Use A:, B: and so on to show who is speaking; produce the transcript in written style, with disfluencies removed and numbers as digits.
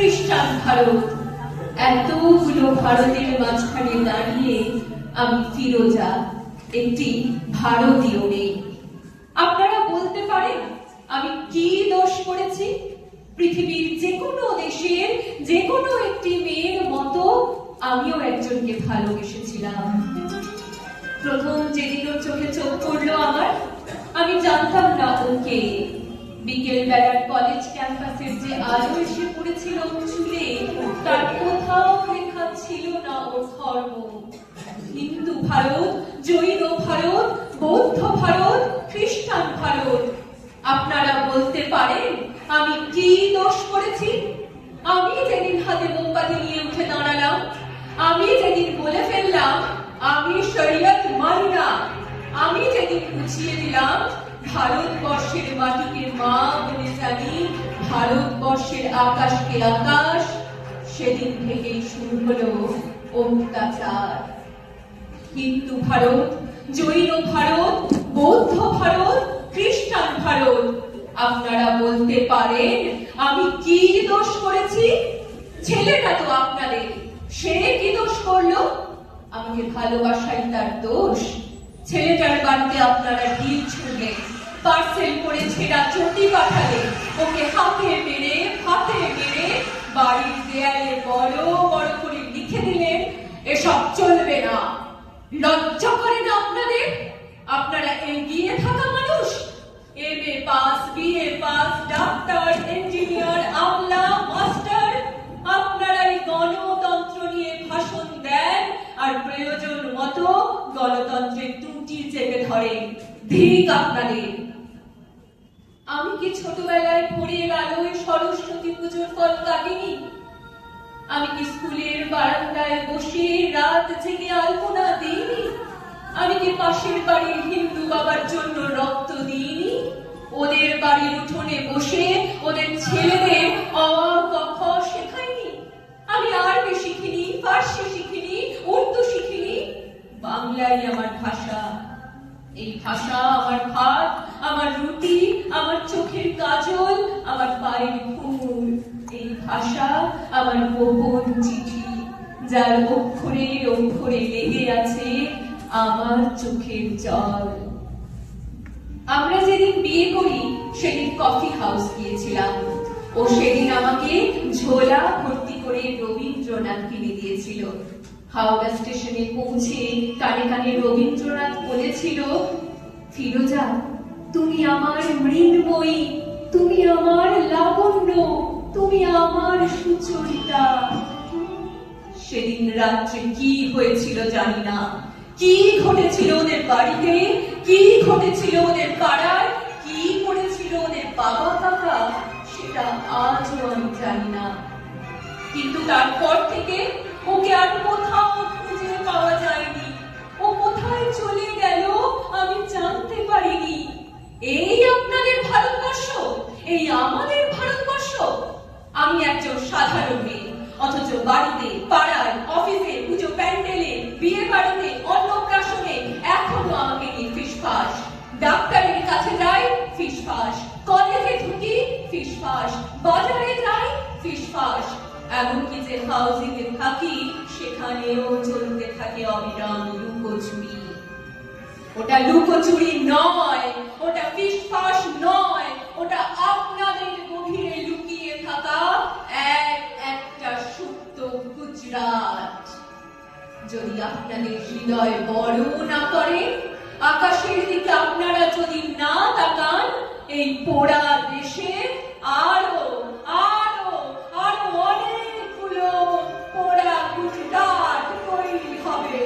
A: খ্রিস্টান ভারত, এতগুলো ভারতের মাঝখানে দাঁড়িয়ে আমি ফিরোজা, একটি ভারতীয় মেয়ে। আপনারা বলতে পারেন আমি কি দোষ করেছি? পৃথিবীর যে কোনো দেশের যে কোনো একটি মেয়ের মতো আমিও একজনকে ভালোবেসেছিলাম। প্রথম যেদিন ওর চোখে চোখ পড়লো আমার, আমি জানতাম না ওকে। বিকেল বেলার কলেজ ক্যাম্পাসের যে আলো এসে পড়েছিল চুলে, তার কোথাও লেখা ছিল না ওর ধর্ম। হিন্দু ভারত, জৈন ভারত, বৌদ্ধ ভারত, খ্রিস্টান ভারত। আপনারা বলতে পারেন আমি কি দোষ করেছি? আমি যেদিন হাতে মোমবাতি নিয়ে উঠে দাঁড়ালাম, আমি যেদিন বলে ফেললাম আমি শরীয়ত মানি না, আমি যেদিন বুঝিয়ে দিলাম ভারতবর্ষের মাটিকে মা বলে জানি, ভারতবর্ষের আকাশকে আকাশ, সেদিন থেকেই শুরু হলো অত্যাচার। হিন্দু ভারত, জৈন ভারত, বৌদ্ধ ভারত, খ্রিস্টান ভারত। আপনারা বলতে পারেন আমি কি দোষ করেছি? ছেলেটা তো আপনাদের, সে কি দোষ করলো? আমাকে ভালোবাসাই তার দোষ? ছেলেটার বাড়িতে আপনারা ঢিল ছুঁড়লে, পার্সেল করে ছেঁড়া চটি পাঠালে, ওকে হাতে মেরে বাড়ির দেয়ালে বড় বড় করে লিখে দিলেন এসব চলবে না। লজ্জা করে না আপনাদের? আপনারা এগিয়ে থাকা মানুষ, MA pass, BA pass, doctor, engineer, আমলা, মাস্টার, আপনারা এই গণতন্ত্র নিয়ে ভাষণ দেন আর প্রয়োজন মতো গণতন্ত্রের ত্রুটি চেপে ধরেন। ঠিক আপনাদের। আমি কি ছোটবেলায় ভোরের আলোয় সরস্বতী পুজোর ফল কাটিনি? আমি কি স্কুলের বারান্দায় বসে রাত জেগে আলপনা দিইনি? আমি কি পাশের বাড়ির হিন্দু বাবার জন্য রক্ত দিইনি? ওদের বাড়ির উঠোনে বসে ওদের ছেলেদের অ ক খ শেখাইনি? আমি আরবি শিখিনি, ফার্সি শিখিনি, উর্দু শিখিনি। বাংলাই আমার ভাষা। এই ভাষা আমার ভাত, আমার রুটি, আমার চোখের কাজল, আমার পায়ের ফুল। এই ভাষা আমার গোপন চিঠি, যার অক্ষরে অক্ষরে লেগে আছে আমার চোখের জল। আমরা যেদিন বিয়ে করি সেদিন কফি হাউস গিয়েছিলাম। ও সেদিন আমাকে ঝোলা ভর্তি করে রবীন্দ্রনাথ কিনে দিয়েছিল। হাওড়া স্টেশনে পৌঁছে কানে কানে রবীন্দ্রনাথ বলেছিল, ফিরোজা তুমি আমার মৃন্ময়ী, তুমি আমার লাবণ্য, তুমি আমার সুচরিতা। সেদিন রাত্রে কি হয়েছিল জানি না, কি ঘটেছিল ওদের বাড়িতে, কি ঘটেছিল ওদের পাড়ায়, কি করেছিল ওদের বাবা কাকা, সেটা আজও আমি জানি না। কিন্তু তারপর থেকে ওকে আর কোথাও খুঁজে পাওয়া যায়নি। ও কোথায় চলে গেল আমি জানতে পারিনি। এই আপনাদের ভারতবর্ষ, এই আমাদের ভারতবর্ষ। আমি একজন সাধারণ মেয়ে, অথচ বাড়িতে, পাড়ায়, অফিসে, পুজো প্যান্ডেলে, বিয়ে বাড়িতে, অন্নপ্রাশনে এখনো আমাকে নিয়ে ফিসফাস। ডাক্তারের কাছে যাই ফিসফাস, কলেজে ঢুকি ফিসফাস, বাজারে যাই ফিসফাস। এমনকি যে হাউজিং এ থাকি সেখানেও চলতে থাকে অবিরাম লুকোচুরি। ওটা লুকোচুরি নয়, ওটা ফিসফাস নয়, ওটা আপনাদের গভীরে লুকিয়ে থাকা একটা সুপ্ত গুজরাট। যদি আপনাদের হৃদয় বড় না করে, আকাশের দিকে আপনারা যদি না তাকান, এই পোড়া দেশে আরো আরো আরো অনেকগুলো পোড়া গুজরাট তৈরি হবে।